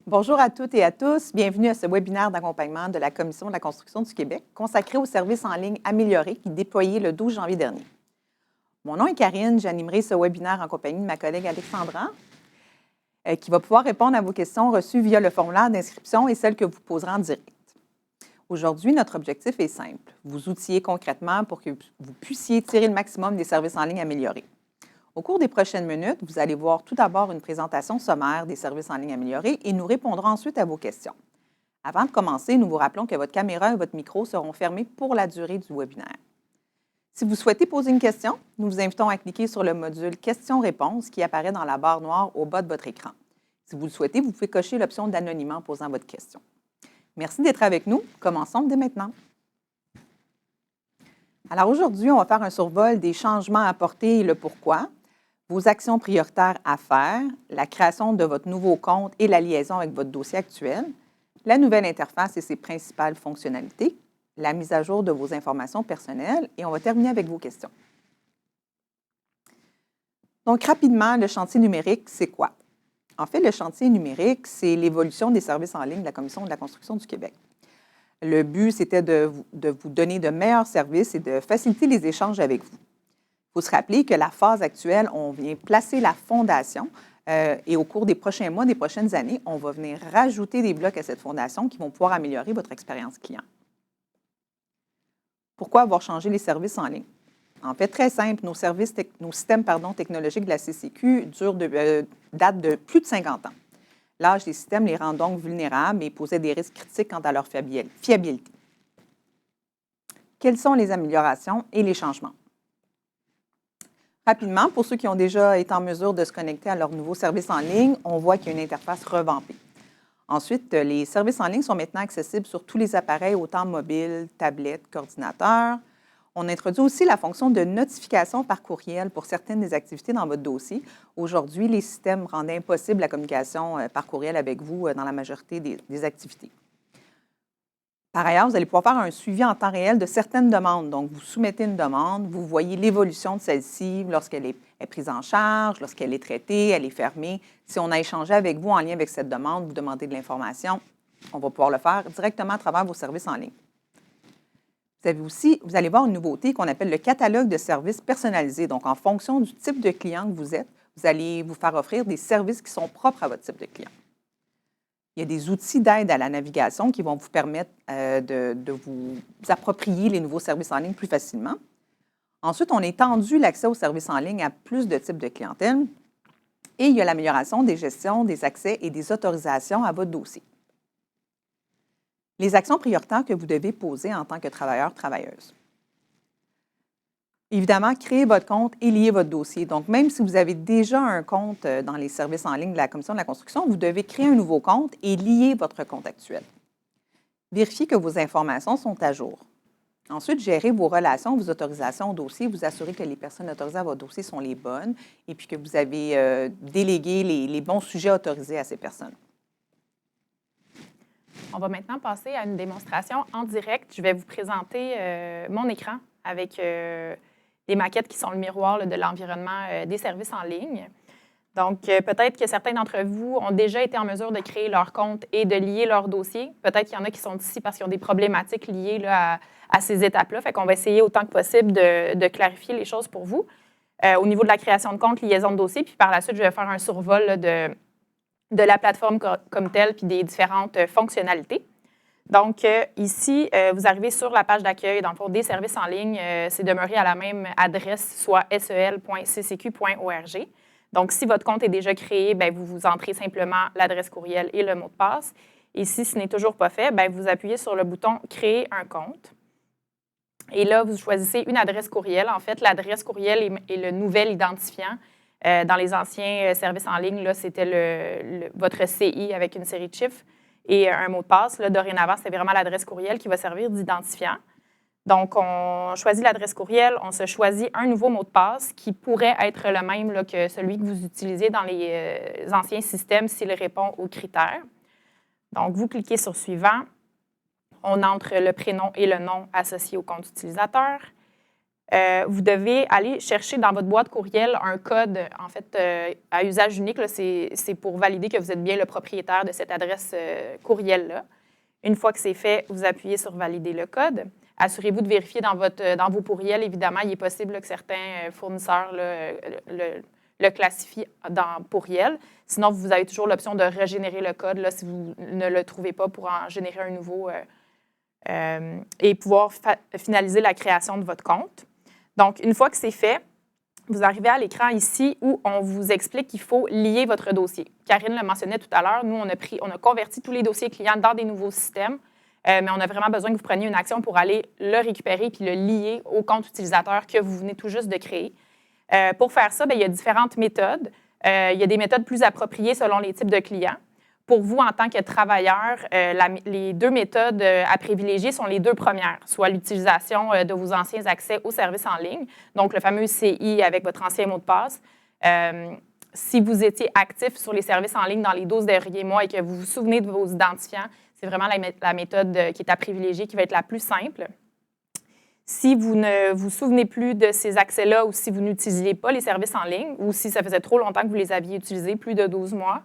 Bonjour à toutes et à tous. Bienvenue à ce webinaire d'accompagnement de la Commission de la construction du Québec consacré aux services en ligne améliorés qui est déployé le 12 janvier dernier. Mon nom est Karine, j'animerai ce webinaire en compagnie de ma collègue Alexandra qui va pouvoir répondre à vos questions reçues via le formulaire d'inscription et celles que vous poserez en direct. Aujourd'hui, notre objectif est simple, vous outiller concrètement pour que vous puissiez tirer le maximum des services en ligne améliorés. Au cours des prochaines minutes, vous allez voir tout d'abord une présentation sommaire des services en ligne améliorés et nous répondrons ensuite à vos questions. Avant de commencer, nous vous rappelons que votre caméra et votre micro seront fermés pour la durée du webinaire. Si vous souhaitez poser une question, nous vous invitons à cliquer sur le module « Questions-réponses » qui apparaît dans la barre noire au bas de votre écran. Si vous le souhaitez, vous pouvez cocher l'option d'anonymat en posant votre question. Merci d'être avec nous. Commençons dès maintenant. Alors aujourd'hui, on va faire un survol des changements apportés et le pourquoi, vos actions prioritaires à faire, la création de votre nouveau compte et la liaison avec votre dossier actuel, la nouvelle interface et ses principales fonctionnalités, la mise à jour de vos informations personnelles et on va terminer avec vos questions. Donc, rapidement, le chantier numérique, c'est quoi? En fait, le chantier numérique, c'est l'évolution des services en ligne de la Commission de la construction du Québec. Le but, c'était de vous donner de meilleurs services et de faciliter les échanges avec vous. Il faut se rappeler que la phase actuelle, on vient placer la fondation et au cours des prochains mois, des prochaines années, on va venir rajouter des blocs à cette fondation qui vont pouvoir améliorer votre expérience client. Pourquoi avoir changé les services en ligne? En fait, très simple, nos systèmes technologiques de la CCQ datent de plus de 50 ans. L'âge des systèmes les rend donc vulnérables et posait des risques critiques quant à leur fiabilité. Quelles sont les améliorations et les changements? Rapidement, pour ceux qui ont déjà été en mesure de se connecter à leur nouveau service en ligne, on voit qu'il y a une interface revampée. Ensuite, les services en ligne sont maintenant accessibles sur tous les appareils, autant mobiles, tablettes, qu'ordinateurs. On introduit aussi la fonction de notification par courriel pour certaines des activités dans votre dossier. Aujourd'hui, les systèmes rendent impossible la communication par courriel avec vous dans la majorité des activités. Par ailleurs, vous allez pouvoir faire un suivi en temps réel de certaines demandes. Donc, vous soumettez une demande, vous voyez l'évolution de celle-ci lorsqu'elle est prise en charge, lorsqu'elle est traitée, elle est fermée. Si on a échangé avec vous en lien avec cette demande, vous demandez de l'information, on va pouvoir le faire directement à travers vos services en ligne. Vous allez voir une nouveauté qu'on appelle le catalogue de services personnalisés. Donc, en fonction du type de client que vous êtes, vous allez vous faire offrir des services qui sont propres à votre type de client. Il y a des outils d'aide à la navigation qui vont vous permettre de vous approprier les nouveaux services en ligne plus facilement. Ensuite, on a étendu l'accès aux services en ligne à plus de types de clientèle. Et il y a l'amélioration des gestions, des accès et des autorisations à votre dossier. Les actions prioritaires que vous devez poser en tant que travailleur, travailleuse. Évidemment, créer votre compte et lier votre dossier. Donc, même si vous avez déjà un compte dans les services en ligne de la Commission de la construction, vous devez créer un nouveau compte et lier votre compte actuel. Vérifiez que vos informations sont à jour. Ensuite, gérez vos relations, vos autorisations au dossier, vous assurez que les personnes autorisées à votre dossier sont les bonnes et puis que vous avez délégué les bons sujets autorisés à ces personnes. On va maintenant passer à une démonstration en direct. Je vais vous présenter mon écran avec des maquettes qui sont le miroir de l'environnement des services en ligne. Donc, peut-être que certains d'entre vous ont déjà été en mesure de créer leur compte et de lier leur dossier. Peut-être qu'il y en a qui sont ici parce qu'ils ont des problématiques liées là, à ces étapes-là. Fait qu'on va essayer autant que possible de clarifier les choses pour vous. Au niveau de la création de compte, liaison de dossier, puis par la suite, je vais faire un survol là, de la plateforme comme telle puis des différentes fonctionnalités. Donc, ici, vous arrivez sur la page d'accueil, dans le fond, des services en ligne. C'est demeuré à la même adresse, soit sel.ccq.org. Donc, si votre compte est déjà créé, bien, vous entrez simplement l'adresse courriel et le mot de passe. Et si ce n'est toujours pas fait, bien, vous appuyez sur le bouton « Créer un compte ». Et là, vous choisissez une adresse courriel. En fait, l'adresse courriel est le nouvel identifiant. Dans les anciens services en ligne, là, c'était votre CI avec une série de chiffres et un mot de passe. Là, dorénavant, c'est vraiment l'adresse courriel qui va servir d'identifiant. Donc, on choisit l'adresse courriel, on se choisit un nouveau mot de passe qui pourrait être le même là, que celui que vous utilisez dans les anciens systèmes s'il répond aux critères. Donc, vous cliquez sur « Suivant ». On entre le prénom et le nom associés au compte utilisateur. vous devez aller chercher dans votre boîte courriel un code, en fait, à usage unique. C'est pour valider que vous êtes bien le propriétaire de cette adresse courriel-là. Une fois que c'est fait, vous appuyez sur « Valider le code ». Assurez-vous de vérifier dans vos courriels. Évidemment, il est possible là, que certains fournisseurs là, le classifient dans courriel. Sinon, vous avez toujours l'option de régénérer le code là, si vous ne le trouvez pas pour en générer un nouveau et pouvoir finaliser la création de votre compte. Donc, une fois que c'est fait, vous arrivez à l'écran ici où on vous explique qu'il faut lier votre dossier. Karine le mentionnait tout à l'heure, nous, on a converti tous les dossiers clients dans des nouveaux systèmes, mais on a vraiment besoin que vous preniez une action pour aller le récupérer puis le lier au compte utilisateur que vous venez tout juste de créer. Pour faire ça, il y a différentes méthodes. Il y a des méthodes plus appropriées selon les types de clients. Pour vous, en tant que travailleur, les deux méthodes à privilégier sont les deux premières, soit l'utilisation de vos anciens accès aux services en ligne, donc le fameux CI avec votre ancien mot de passe. Si vous étiez actif sur les services en ligne dans les 12 derniers mois et que vous vous souvenez de vos identifiants, c'est vraiment la méthode qui est à privilégier, qui va être la plus simple. Si vous ne vous souvenez plus de ces accès-là ou si vous n'utilisiez pas les services en ligne ou si ça faisait trop longtemps que vous les aviez utilisés, plus de 12 mois,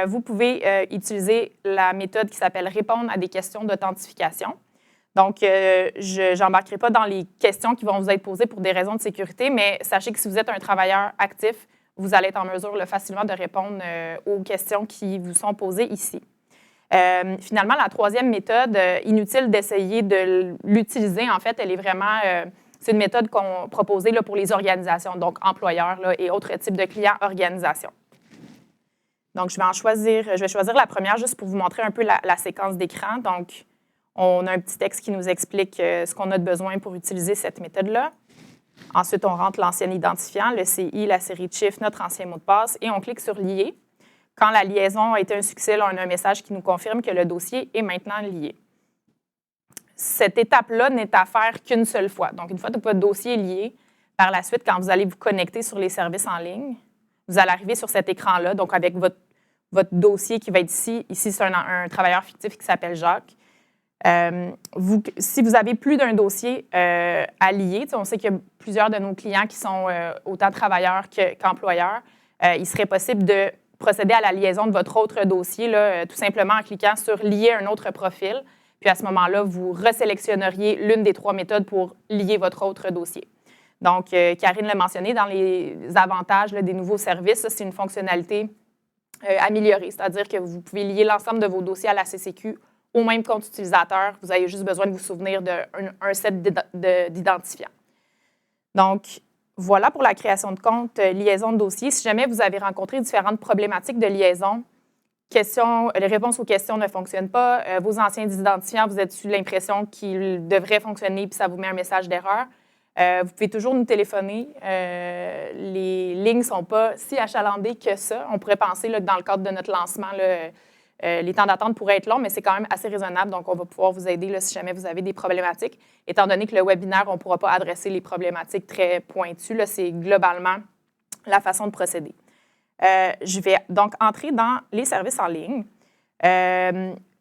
vous pouvez utiliser la méthode qui s'appelle « Répondre à des questions d'authentification ». Donc, je n'embarquerai pas dans les questions qui vont vous être posées pour des raisons de sécurité, mais sachez que si vous êtes un travailleur actif, vous allez être en mesure facilement de répondre aux questions qui vous sont posées ici. Finalement, la troisième méthode, inutile d'essayer de l'utiliser, en fait, elle est vraiment... c'est une méthode qu'on proposée là, pour les organisations, donc employeurs là, et autres types de clients organisations. Donc, je vais choisir la première juste pour vous montrer un peu la séquence d'écran. Donc, on a un petit texte qui nous explique ce qu'on a de besoin pour utiliser cette méthode-là. Ensuite, on rentre l'ancien identifiant, le CI, la série de chiffres, notre ancien mot de passe, et on clique sur « Lier ». Quand la liaison a été un succès, là, on a un message qui nous confirme que le dossier est maintenant lié. Cette étape-là n'est à faire qu'une seule fois. Donc, une fois que votre dossier est lié, par la suite, quand vous allez vous connecter sur les services en ligne, vous allez arriver sur cet écran-là, donc avec votre dossier qui va être ici. Ici, c'est un travailleur fictif qui s'appelle Jacques. Si vous avez plus d'un dossier à lier, on sait qu'il y a plusieurs de nos clients qui sont autant travailleurs qu'employeurs, il serait possible de procéder à la liaison de votre autre dossier, là, tout simplement en cliquant sur « Lier un autre profil ». Puis à ce moment-là, vous resélectionneriez l'une des trois méthodes pour lier votre autre dossier. Donc, Karine l'a mentionné, dans les avantages là, des nouveaux services, c'est une fonctionnalité améliorée, c'est-à-dire que vous pouvez lier l'ensemble de vos dossiers à la CCQ au même compte utilisateur. Vous avez juste besoin de vous souvenir d'un set d'identifiants. Donc, voilà pour la création de compte, liaison de dossier. Si jamais vous avez rencontré différentes problématiques de liaison, les réponses aux questions ne fonctionnent pas, vos anciens identifiants, vous êtes sous l'impression qu'ils devraient fonctionner puis ça vous met un message d'erreur, vous pouvez toujours nous téléphoner. Les lignes ne sont pas si achalandées que ça. On pourrait penser là, que dans le cadre de notre lancement, là, les temps d'attente pourraient être longs, mais c'est quand même assez raisonnable. Donc, on va pouvoir vous aider là, si jamais vous avez des problématiques. Étant donné que le webinaire, on ne pourra pas adresser les problématiques très pointues. C'est globalement la façon de procéder. Je vais donc entrer dans les services en ligne.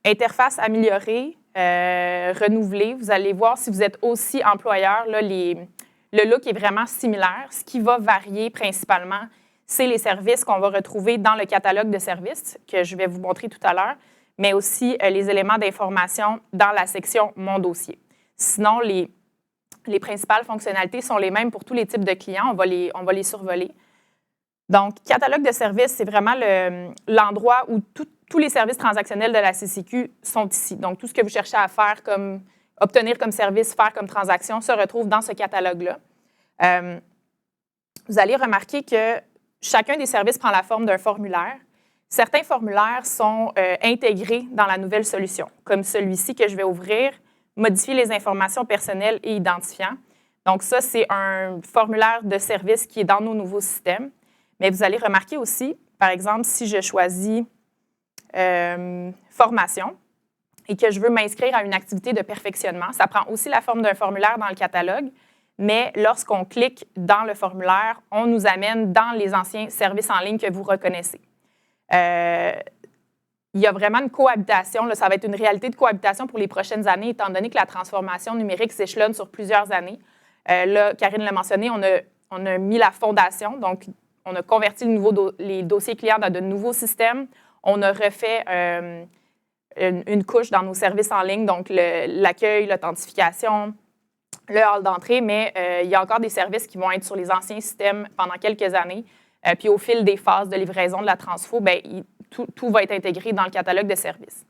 Interface améliorée, renouvelée. Vous allez voir si vous êtes aussi employeur, là, le look est vraiment similaire. Ce qui va varier principalement, c'est les services qu'on va retrouver dans le catalogue de services que je vais vous montrer tout à l'heure, mais aussi les éléments d'information dans la section « Mon dossier ». Sinon, les principales fonctionnalités sont les mêmes pour tous les types de clients. On va les survoler. Donc, catalogue de services, c'est vraiment l'endroit où tous les services transactionnels de la CCQ sont ici. Donc, tout ce que vous cherchez à faire, comme obtenir comme service, faire comme transaction, se retrouve dans ce catalogue-là. Vous allez remarquer que chacun des services prend la forme d'un formulaire. Certains formulaires sont intégrés dans la nouvelle solution, comme celui-ci que je vais ouvrir, modifier les informations personnelles et identifiants. Donc, ça, c'est un formulaire de service qui est dans nos nouveaux systèmes. Mais vous allez remarquer aussi, par exemple, si je choisis formation et que je veux m'inscrire à une activité de perfectionnement, ça prend aussi la forme d'un formulaire dans le catalogue, mais lorsqu'on clique dans le formulaire, on nous amène dans les anciens services en ligne que vous reconnaissez. Il y a vraiment une cohabitation, là, ça va être une réalité de cohabitation pour les prochaines années, étant donné que la transformation numérique s'échelonne sur plusieurs années. Là, Karine l'a mentionné, on a mis la fondation, donc on a converti les dossiers clients dans de nouveaux systèmes. On a refait une couche dans nos services en ligne, donc l'accueil, l'authentification, le hall d'entrée, mais il y a encore des services qui vont être sur les anciens systèmes pendant quelques années. Puis au fil des phases de livraison de la transfo, tout va être intégré dans le catalogue de services.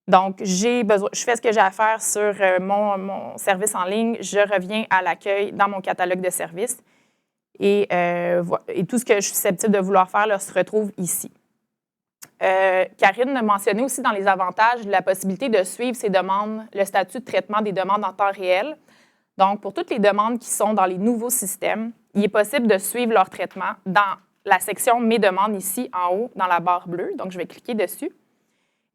Donc, je fais ce que j'ai à faire sur mon service en ligne. Je reviens à l'accueil dans mon catalogue de services. Et tout ce que je suis susceptible de vouloir faire là, se retrouve ici. Karine a mentionné aussi dans les avantages la possibilité de suivre ces demandes, le statut de traitement des demandes en temps réel. Donc, pour toutes les demandes qui sont dans les nouveaux systèmes, il est possible de suivre leur traitement dans la section « Mes demandes » ici, en haut, dans la barre bleue. Donc, je vais cliquer dessus.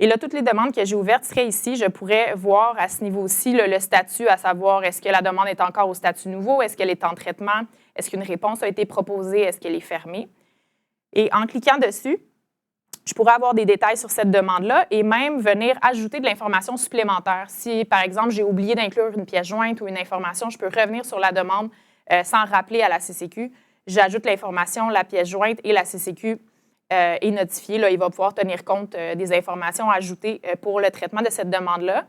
Et là, toutes les demandes que j'ai ouvertes seraient ici. Je pourrais voir à ce niveau-ci le statut, à savoir est-ce que la demande est encore au statut nouveau, est-ce qu'elle est en traitement, est-ce qu'une réponse a été proposée, est-ce qu'elle est fermée. Et en cliquant dessus, je pourrais avoir des détails sur cette demande-là et même venir ajouter de l'information supplémentaire. Si, par exemple, j'ai oublié d'inclure une pièce jointe ou une information, je peux revenir sur la demande sans rappeler à la CCQ. J'ajoute l'information, la pièce jointe et la CCQ est notifiée. Là, il va pouvoir tenir compte des informations ajoutées pour le traitement de cette demande-là.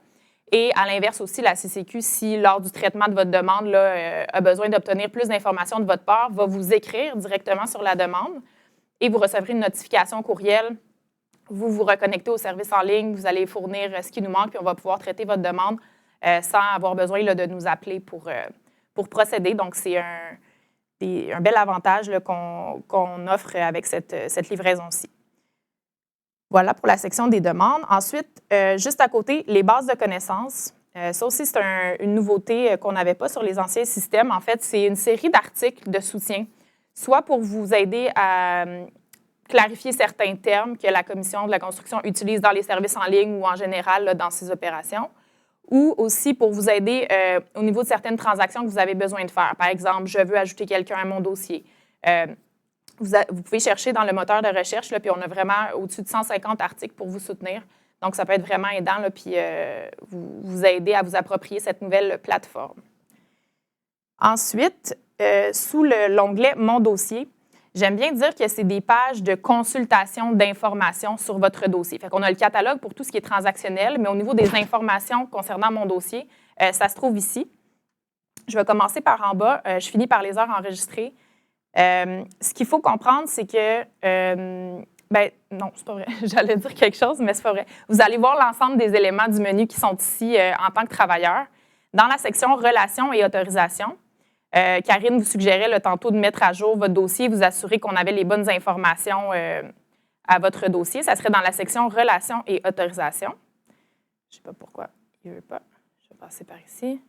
Et à l'inverse aussi, la CCQ, si lors du traitement de votre demande là, a besoin d'obtenir plus d'informations de votre part, va vous écrire directement sur la demande et vous recevrez une notification courriel. Vous vous reconnectez au service en ligne, vous allez fournir ce qui nous manque, puis on va pouvoir traiter votre demande sans avoir besoin là, de nous appeler pour procéder. Donc, c'est un bel avantage qu'on offre avec cette livraison-ci. Voilà pour la section des demandes. Ensuite, juste à côté, les bases de connaissances. Ça aussi, c'est une nouveauté qu'on n'avait pas sur les anciens systèmes. En fait, c'est une série d'articles de soutien, soit pour vous aider à clarifier certains termes que la Commission de la construction utilise dans les services en ligne ou en général là, dans ses opérations, ou aussi pour vous aider au niveau de certaines transactions que vous avez besoin de faire. Par exemple, je veux ajouter quelqu'un à mon dossier. Vous pouvez chercher dans le moteur de recherche, là, puis on a vraiment au-dessus de 150 articles pour vous soutenir. Donc, ça peut être vraiment aidant, là, puis vous aider à vous approprier cette nouvelle plateforme. Ensuite, sous l'onglet « Mon dossier », j'aime bien dire que c'est des pages de consultation d'informations sur votre dossier. Fait qu'on a le catalogue pour tout ce qui est transactionnel, mais au niveau des informations concernant mon dossier, ça se trouve ici. Je vais commencer par en bas. Je finis par les heures enregistrées. Ce qu'il faut comprendre, c'est que... non, c'est pas vrai. J'allais dire quelque chose, mais c'est pas vrai. Vous allez voir l'ensemble des éléments du menu qui sont ici en tant que travailleur. Dans la section « Relations et autorisation », Karine vous suggérait tantôt de mettre à jour votre dossier, vous assurer qu'on avait les bonnes informations à votre dossier. Ça serait dans la section « Relations et autorisation ». Je ne sais pas pourquoi il ne veut pas. Je vais passer par ici.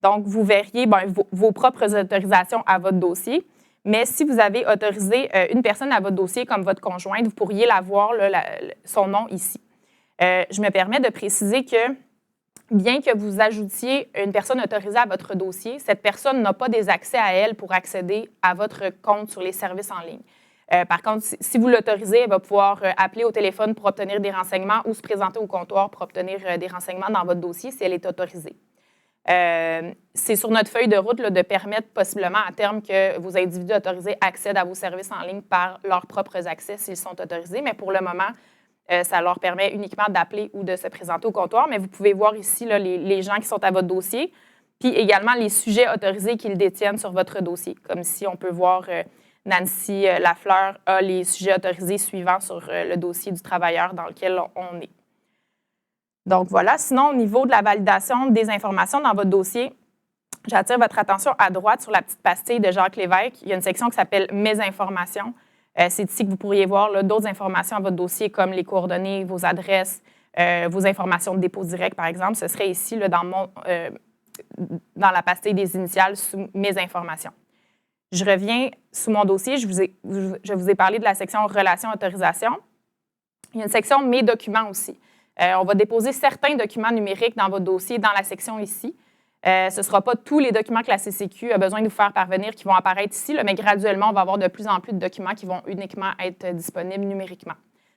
Donc, vous verriez vos propres autorisations à votre dossier. Mais si vous avez autorisé une personne à votre dossier comme votre conjointe, vous pourriez la voir, son nom ici. Je me permets de préciser que bien que vous ajoutiez une personne autorisée à votre dossier, cette personne n'a pas des accès à elle pour accéder à votre compte sur les services en ligne. Par contre, si vous l'autorisez, elle va pouvoir appeler au téléphone pour obtenir des renseignements ou se présenter au comptoir pour obtenir des renseignements dans votre dossier si elle est autorisée. C'est sur notre feuille de route de permettre possiblement à terme que vos individus autorisés accèdent à vos services en ligne par leurs propres accès s'ils sont autorisés, mais pour le moment, ça leur permet uniquement d'appeler ou de se présenter au comptoir, mais vous pouvez voir ici là, les gens qui sont à votre dossier, puis également les sujets autorisés qu'ils détiennent sur votre dossier, comme ici on peut voir Nancy Lafleur a les sujets autorisés suivants sur le dossier du travailleur dans lequel on est. Donc voilà, sinon au niveau de la validation des informations dans votre dossier, j'attire votre attention à droite sur la petite pastille de Jacques Lévesque. Il y a une section qui s'appelle « Mes informations ». C'est ici que vous pourriez voir d'autres informations à votre dossier comme les coordonnées, vos adresses, vos informations de dépôt direct, par exemple. Ce serait ici dans la pastille des initiales sous « Mes informations ». Je reviens sous mon dossier. Je vous ai parlé de la section « Relations et autorisation ». Il y a une section « Mes documents » aussi. On va déposer certains documents numériques dans votre dossier dans la section ici. Ce ne sera pas tous les documents que la CCQ a besoin de vous faire parvenir qui vont apparaître ici, mais graduellement, on va avoir de plus en plus de documents qui vont uniquement être disponibles numériquement.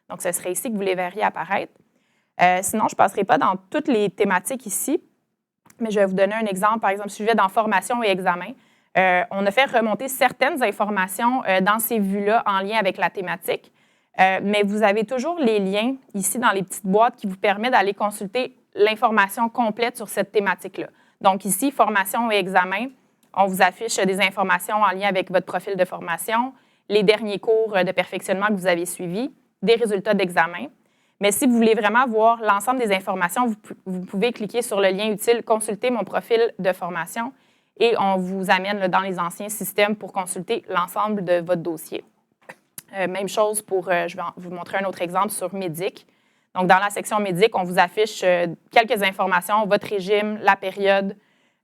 Donc, ce serait ici que vous les verriez apparaître. Sinon, je ne passerai pas dans toutes les thématiques ici. Mais je vais vous donner un exemple. Par exemple, si je vais dans formation et examen, on a fait remonter certaines informations dans ces vues-là en lien avec la thématique. Mais vous avez toujours les liens ici dans les petites boîtes qui vous permettent d'aller consulter l'information complète sur cette thématique-là. Donc ici, formation et examen, on vous affiche des informations en lien avec votre profil de formation, les derniers cours de perfectionnement que vous avez suivis, des résultats d'examen. Mais si vous voulez vraiment voir l'ensemble des informations, vous pouvez cliquer sur le lien utile « Consulter mon profil de formation » et on vous amène là, dans les anciens systèmes pour consulter l'ensemble de votre dossier. Même chose pour, je vais vous montrer un autre exemple sur Médic. Donc, dans la section Médic, on vous affiche quelques informations, votre régime, la période,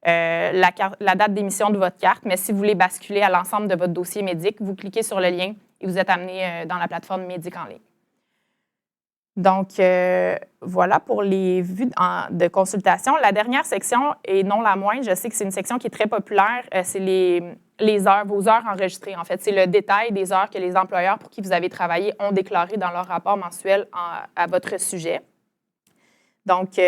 la date d'émission de votre carte. Mais si vous voulez basculer à l'ensemble de votre dossier Médic, vous cliquez sur le lien et vous êtes amené dans la plateforme Médic en ligne. Donc, voilà pour les vues de consultation. La dernière section, et non la moindre, je sais que c'est une section qui est très populaire, c'est les heures, vos heures enregistrées. En fait, c'est le détail des heures que les employeurs pour qui vous avez travaillé ont déclaré dans leur rapport mensuel à votre sujet. Donc,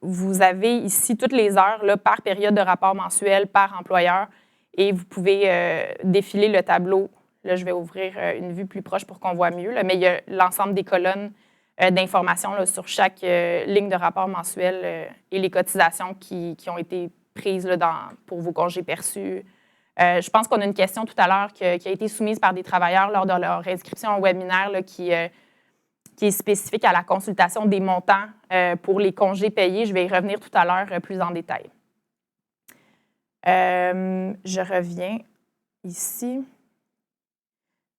vous avez ici toutes les heures là, par période de rapport mensuel, par employeur, et vous pouvez défiler le tableau. Là, je vais ouvrir une vue plus proche pour qu'on voit mieux, là, mais il y a l'ensemble des colonnes d'informations là, sur chaque ligne de rapport mensuel et les cotisations qui ont été prises là, pour vos congés perçus. Je pense qu'on a une question tout à l'heure qui a été soumise par des travailleurs lors de leur inscription au webinaire là, qui est spécifique à la consultation des montants pour les congés payés. Je vais y revenir tout à l'heure plus en détail. Je reviens ici.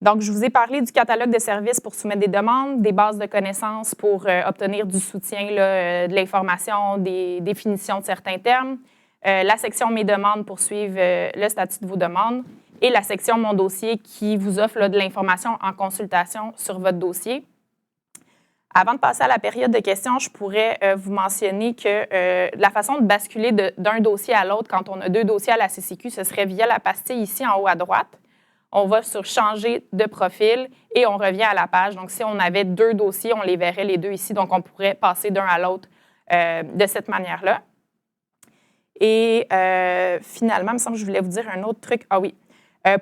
Donc, je vous ai parlé du catalogue de services pour soumettre des demandes, des bases de connaissances pour obtenir du soutien, là, de l'information, des définitions de certains termes, la section « Mes demandes » pour suivre le statut de vos demandes et la section « Mon dossier » qui vous offre là, de l'information en consultation sur votre dossier. Avant de passer à la période de questions, je pourrais vous mentionner que la façon de basculer d'un dossier à l'autre quand on a deux dossiers à la CCQ, ce serait via la pastille ici en haut à droite. On va sur « Changer de profil » et on revient à la page. Donc, si on avait deux dossiers, on les verrait les deux ici. Donc, on pourrait passer d'un à l'autre de cette manière-là. Et finalement, il me semble que je voulais vous dire un autre truc. Ah oui,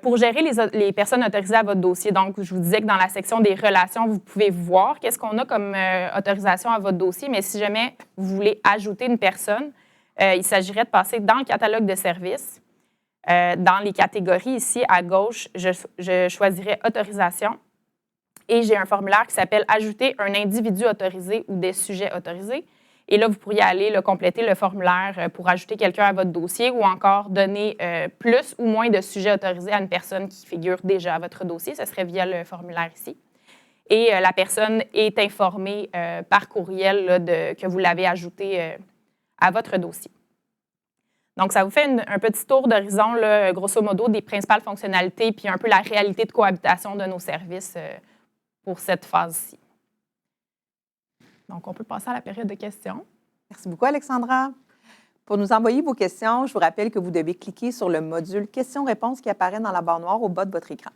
pour gérer les personnes autorisées à votre dossier, donc je vous disais que dans la section des relations, vous pouvez voir qu'est-ce qu'on a comme autorisation à votre dossier, mais si jamais vous voulez ajouter une personne, il s'agirait de passer dans le catalogue de services. Dans les catégories ici à gauche, je choisirais « Autorisation » et j'ai un formulaire qui s'appelle « Ajouter un individu autorisé ou des sujets autorisés ». Et là, vous pourriez aller compléter le formulaire pour ajouter quelqu'un à votre dossier ou encore donner plus ou moins de sujets autorisés à une personne qui figure déjà à votre dossier. Ce serait via le formulaire ici. Et la personne est informée par courriel là, que vous l'avez ajouté à votre dossier. Donc, ça vous fait un petit tour d'horizon, grosso modo, des principales fonctionnalités puis un peu la réalité de cohabitation de nos services pour cette phase-ci. Donc, on peut passer à la période de questions. Merci beaucoup, Alexandra. Pour nous envoyer vos questions, je vous rappelle que vous devez cliquer sur le module « Questions-réponses » qui apparaît dans la barre noire au bas de votre écran.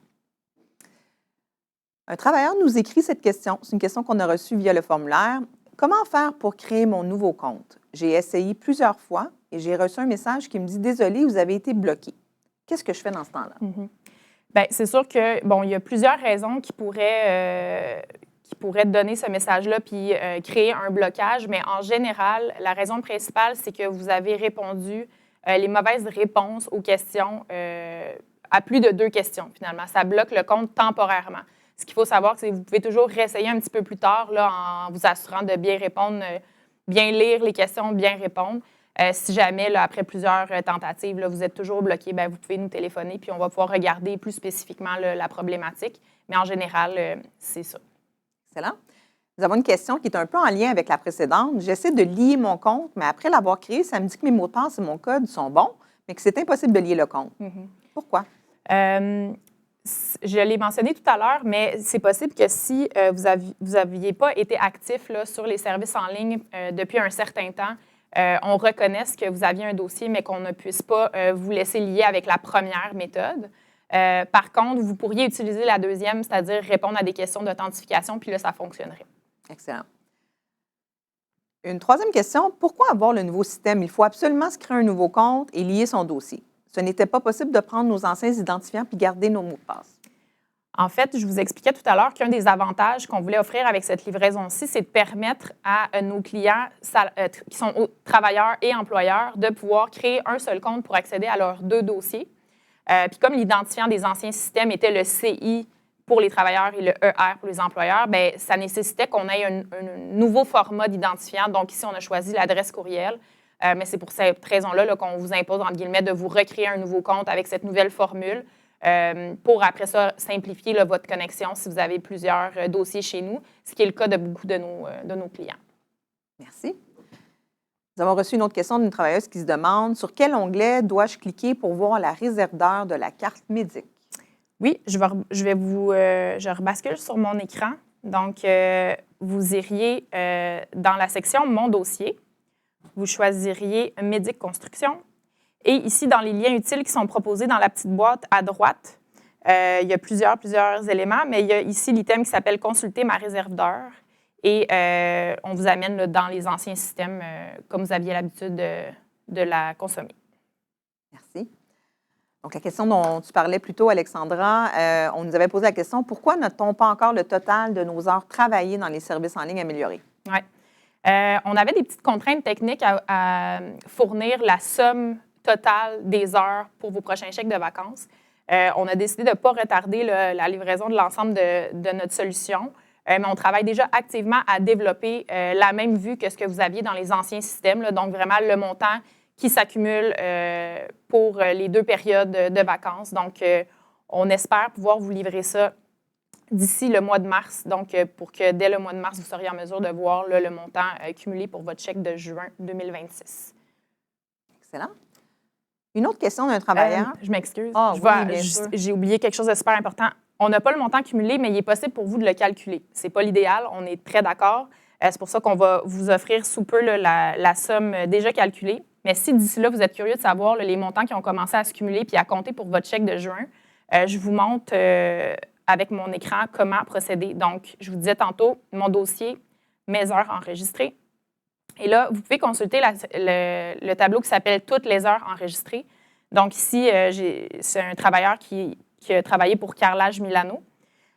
Un travailleur nous écrit cette question. C'est une question qu'on a reçue via le formulaire. « Comment faire pour créer mon nouveau compte? J'ai essayé plusieurs fois et j'ai reçu un message qui me dit « Désolé, vous avez été bloqué. » Qu'est-ce que je fais dans ce temps-là? Bien, c'est sûr que, bon, il y a plusieurs raisons qui pourraient donner ce message-là puis créer un blocage, mais en général, la raison principale, c'est que vous avez répondu les mauvaises réponses aux questions à plus de 2 questions, finalement. Ça bloque le compte temporairement. Ce qu'il faut savoir, c'est que vous pouvez toujours réessayer un petit peu plus tard là, en vous assurant de bien répondre, bien lire les questions, bien répondre. Si jamais, là, après plusieurs tentatives, là, vous êtes toujours bloqué, bien, vous pouvez nous téléphoner puis on va pouvoir regarder plus spécifiquement là, la problématique. Mais en général, c'est ça. Excellent. Nous avons une question qui est un peu en lien avec la précédente. J'essaie de lier mon compte, mais après l'avoir créé, ça me dit que mes mots de passe et mon code sont bons, mais que c'est impossible de lier le compte. Pourquoi? Je l'ai mentionné tout à l'heure, mais c'est possible que si vous n'aviez pas été actif là, sur les services en ligne depuis un certain temps, on reconnaisse que vous aviez un dossier, mais qu'on ne puisse pas vous laisser lier avec la première méthode. Par contre, vous pourriez utiliser la deuxième, c'est-à-dire répondre à des questions d'authentification, puis là, ça fonctionnerait. Excellent. Une troisième question, pourquoi avoir le nouveau système? Il faut absolument se créer un nouveau compte et lier son dossier. Ce n'était pas possible de prendre nos anciens identifiants puis garder nos mots de passe. En fait, je vous expliquais tout à l'heure qu'un des avantages qu'on voulait offrir avec cette livraison-ci, c'est de permettre à nos clients qui sont travailleurs et employeurs de pouvoir créer un seul compte pour accéder à leurs 2 dossiers. Puis comme l'identifiant des anciens systèmes était le CI pour les travailleurs et le ER pour les employeurs, bien, ça nécessitait qu'on ait un nouveau format d'identifiant. Donc ici, on a choisi l'adresse courriel. Mais c'est pour cette raison-là là, qu'on vous impose, entre guillemets, de vous recréer un nouveau compte avec cette nouvelle formule. Pour après ça simplifier là, votre connexion si vous avez plusieurs dossiers chez nous, ce qui est le cas de beaucoup de nos clients. Merci. Nous avons reçu une autre question d'une travailleuse qui se demande sur quel onglet dois-je cliquer pour voir la réserve d'heure de la carte médic? Oui, je rebascule sur mon écran. Donc, vous iriez dans la section « Mon dossier ». Vous choisiriez « Médic Construction ». Et ici, dans les liens utiles qui sont proposés dans la petite boîte à droite, il y a plusieurs éléments, mais il y a ici l'item qui s'appelle « Consulter ma réserve d'heure ». Et on vous amène là, dans les anciens systèmes comme vous aviez l'habitude de la consommer. Merci. Donc, la question dont tu parlais plus tôt, Alexandra, on nous avait posé la question, pourquoi n'a-t-on pas encore le total de nos heures travaillées dans les services en ligne améliorés? Oui. On avait des petites contraintes techniques à fournir la somme totale des heures pour vos prochains chèques de vacances. On a décidé de ne pas retarder la livraison de l'ensemble de notre solution, mais on travaille déjà activement à développer la même vue que ce que vous aviez dans les anciens systèmes, là, donc vraiment le montant qui s'accumule pour les 2 périodes de vacances. Donc, on espère pouvoir vous livrer ça d'ici le mois de mars, donc pour que dès le mois de mars, vous seriez en mesure de voir là, le montant cumulé pour votre chèque de juin 2026. Excellent. Une autre question d'un travailleur. Je m'excuse. J'ai oublié quelque chose de super important. On n'a pas le montant cumulé, mais il est possible pour vous de le calculer. Ce n'est pas l'idéal, on est très d'accord. C'est pour ça qu'on va vous offrir sous peu là, la somme déjà calculée. Mais si d'ici là, vous êtes curieux de savoir là, les montants qui ont commencé à se cumuler puis à compter pour votre chèque de juin, je vous montre avec mon écran comment procéder. Donc, je vous disais tantôt, mon dossier, mes heures enregistrées. Et là, vous pouvez consulter le tableau qui s'appelle « Toutes les heures enregistrées ». Donc ici, c'est un travailleur qui a travaillé pour Carrelage Milano.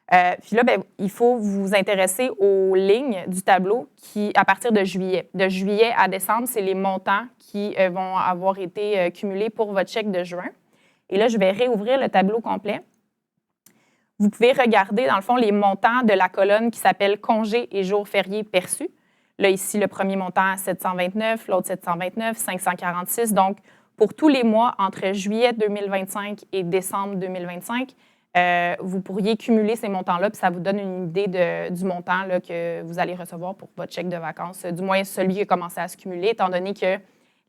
Puis là, bien, il faut vous intéresser aux lignes du tableau qui, à partir de juillet. De juillet à décembre, c'est les montants qui vont avoir été cumulés pour votre chèque de juin. Et là, je vais réouvrir le tableau complet. Vous pouvez regarder, dans le fond, les montants de la colonne qui s'appelle « Congés et jours fériés perçus ». Là, ici, le premier montant, 729, l'autre 729, 546. Donc, pour tous les mois entre juillet 2025 et décembre 2025, vous pourriez cumuler ces montants-là, puis ça vous donne une idée du montant là, que vous allez recevoir pour votre chèque de vacances, du moins celui qui a commencé à se cumuler, étant donné que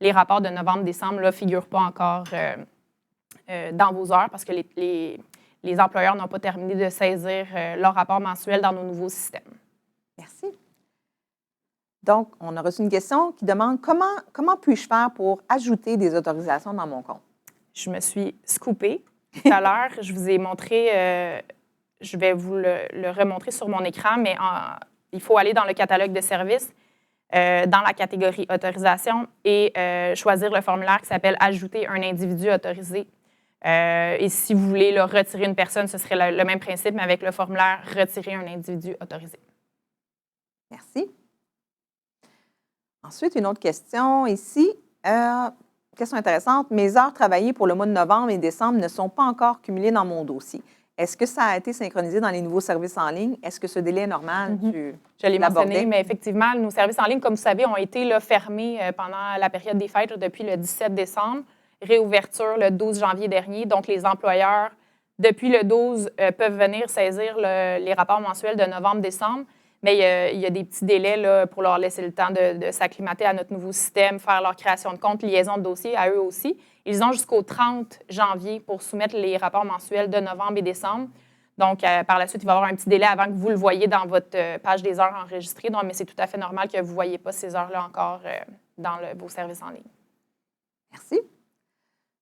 les rapports de novembre-décembre ne figurent pas encore dans vos heures parce que les employeurs n'ont pas terminé de saisir leur rapport mensuel dans nos nouveaux systèmes. Merci. Donc, on a reçu une question qui demande comment puis-je faire pour ajouter des autorisations dans mon compte? Je me suis scoopée. Tout à l'heure, je vous ai montré, je vais vous le remontrer sur mon écran, mais il faut aller dans le catalogue de services, dans la catégorie autorisation et choisir le formulaire qui s'appelle « Ajouter un individu autorisé ». Et si vous voulez là, retirer une personne, ce serait le même principe, mais avec le formulaire « Retirer un individu autorisé ». Merci. Ensuite, une autre question ici. Question intéressante. Mes heures travaillées pour le mois de novembre et décembre ne sont pas encore cumulées dans mon dossier. Est-ce que ça a été synchronisé dans les nouveaux services en ligne? Est-ce que ce délai est normal? Je l'ai mentionné, mais effectivement, nos services en ligne, comme vous savez, ont été là, fermés pendant la période des fêtes depuis le 17 décembre. Réouverture le 12 janvier dernier. Donc, les employeurs, depuis le 12, peuvent venir saisir les rapports mensuels de novembre-décembre. Mais il y a des petits délais là, pour leur laisser le temps de s'acclimater à notre nouveau système, faire leur création de compte, liaison de dossier à eux aussi. Ils ont jusqu'au 30 janvier pour soumettre les rapports mensuels de novembre et décembre. Donc, par la suite, il va y avoir un petit délai avant que vous le voyez dans votre page des heures enregistrées. Donc, mais c'est tout à fait normal que vous ne voyez pas ces heures-là encore dans vos services en ligne. Merci.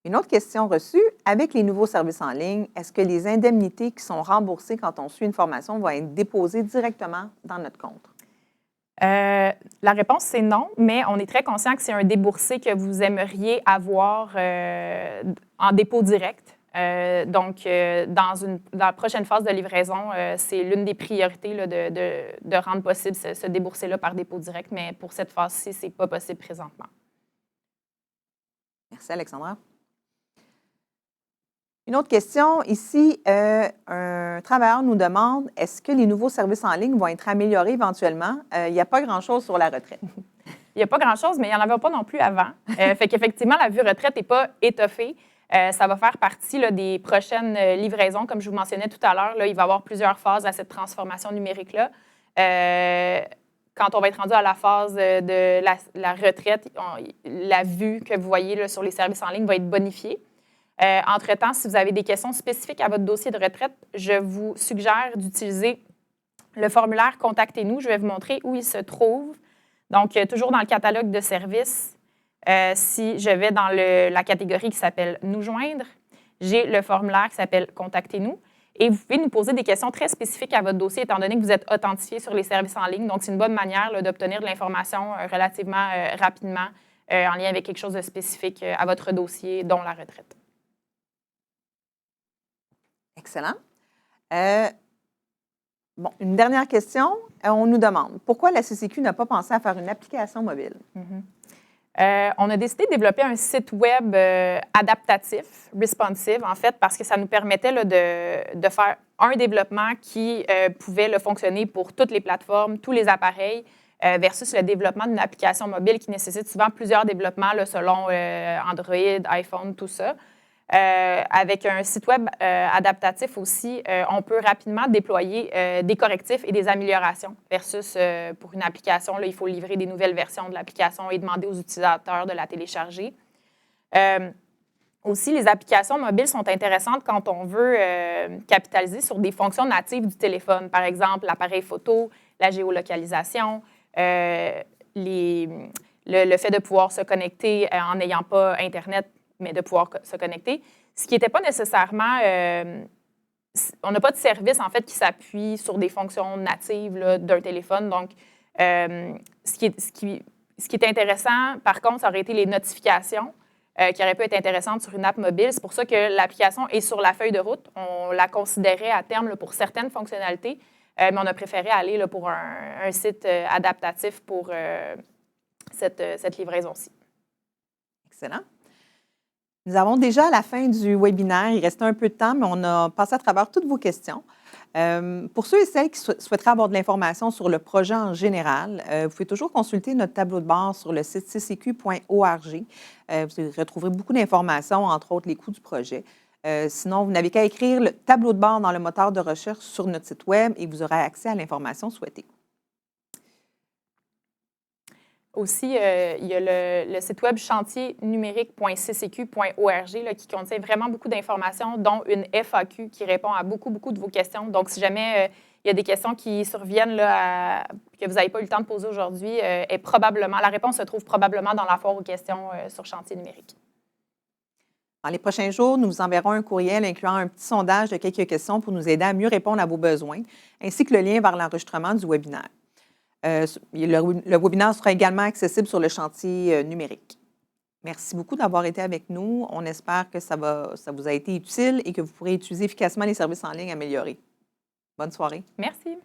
Une autre question reçue. Avec les nouveaux services en ligne, est-ce que les indemnités qui sont remboursées quand on suit une formation vont être déposées directement dans notre compte? La réponse, c'est non, mais on est très conscient que c'est un déboursé que vous aimeriez avoir en dépôt direct. Dans la prochaine phase de livraison, c'est l'une des priorités là, de rendre possible ce déboursé-là par dépôt direct, mais pour cette phase-ci, ce n'est pas possible présentement. Merci, Alexandra. Une autre question ici, un travailleur nous demande, est-ce que les nouveaux services en ligne vont être améliorés éventuellement? Il n'y a pas grand-chose sur la retraite. Il n'y a pas grand-chose, mais il n'y en avait pas non plus avant. Fait qu'effectivement, la vue retraite n'est pas étoffée. Ça va faire partie là, des prochaines livraisons. Comme je vous mentionnais tout à l'heure, il va y avoir plusieurs phases à cette transformation numérique-là. Quand on va être rendu à la phase de la retraite, la vue que vous voyez là, sur les services en ligne va être bonifiée. Entre-temps, si vous avez des questions spécifiques à votre dossier de retraite, je vous suggère d'utiliser le formulaire « Contactez-nous ». Je vais vous montrer où il se trouve. Donc, toujours dans le catalogue de services, si je vais dans la catégorie qui s'appelle « Nous joindre », j'ai le formulaire qui s'appelle « Contactez-nous ». Et vous pouvez nous poser des questions très spécifiques à votre dossier, étant donné que vous êtes authentifié sur les services en ligne. Donc, c'est une bonne manière là, d'obtenir de l'information relativement rapidement en lien avec quelque chose de spécifique à votre dossier, dont la retraite. Excellent. Bon, une dernière question. On nous demande, pourquoi la CCQ n'a pas pensé à faire une application mobile? On a décidé de développer un site web adaptatif, responsive, en fait, parce que ça nous permettait là, de faire un développement qui pouvait là, fonctionner pour toutes les plateformes, tous les appareils, versus le développement d'une application mobile qui nécessite souvent plusieurs développements là, selon Android, iPhone, tout ça. Avec un site web adaptatif aussi, on peut rapidement déployer des correctifs et des améliorations versus pour une application, là, il faut livrer des nouvelles versions de l'application et demander aux utilisateurs de la télécharger. Aussi, les applications mobiles sont intéressantes quand on veut capitaliser sur des fonctions natives du téléphone, par exemple l'appareil photo, la géolocalisation, le fait de pouvoir se connecter en n'ayant pas Internet, mais de pouvoir se connecter. Ce qui n'était pas nécessairement... on n'a pas de service, en fait, qui s'appuie sur des fonctions natives là, d'un téléphone. Donc, ce qui est intéressant, par contre, ça aurait été les notifications qui auraient pu être intéressantes sur une app mobile. C'est pour ça que l'application est sur la feuille de route. On la considérait à terme là, pour certaines fonctionnalités, mais on a préféré aller là, pour un site adaptatif pour cette livraison-ci. Excellent. Nous avons déjà à la fin du webinaire, il restait un peu de temps, mais on a passé à travers toutes vos questions. Pour ceux et celles qui souhaiteraient avoir de l'information sur le projet en général, vous pouvez toujours consulter notre tableau de bord sur le site ccq.org. Vous retrouverez beaucoup d'informations, entre autres les coûts du projet. Sinon, vous n'avez qu'à écrire le tableau de bord dans le moteur de recherche sur notre site web et vous aurez accès à l'information souhaitée. Aussi, il y a le site web chantiernumérique.ccq.org qui contient vraiment beaucoup d'informations, dont une FAQ qui répond à beaucoup de vos questions. Donc, si jamais il y a des questions qui surviennent là, que vous n'avez pas eu le temps de poser aujourd'hui, la réponse se trouve probablement dans la foire aux questions sur Chantier numérique. Dans les prochains jours, nous vous enverrons un courriel incluant un petit sondage de quelques questions pour nous aider à mieux répondre à vos besoins, ainsi que le lien vers l'enregistrement du webinaire. Le webinaire sera également accessible sur le chantier numérique. Merci beaucoup d'avoir été avec nous. On espère que ça vous a été utile et que vous pourrez utiliser efficacement les services en ligne améliorés. Bonne soirée. Merci.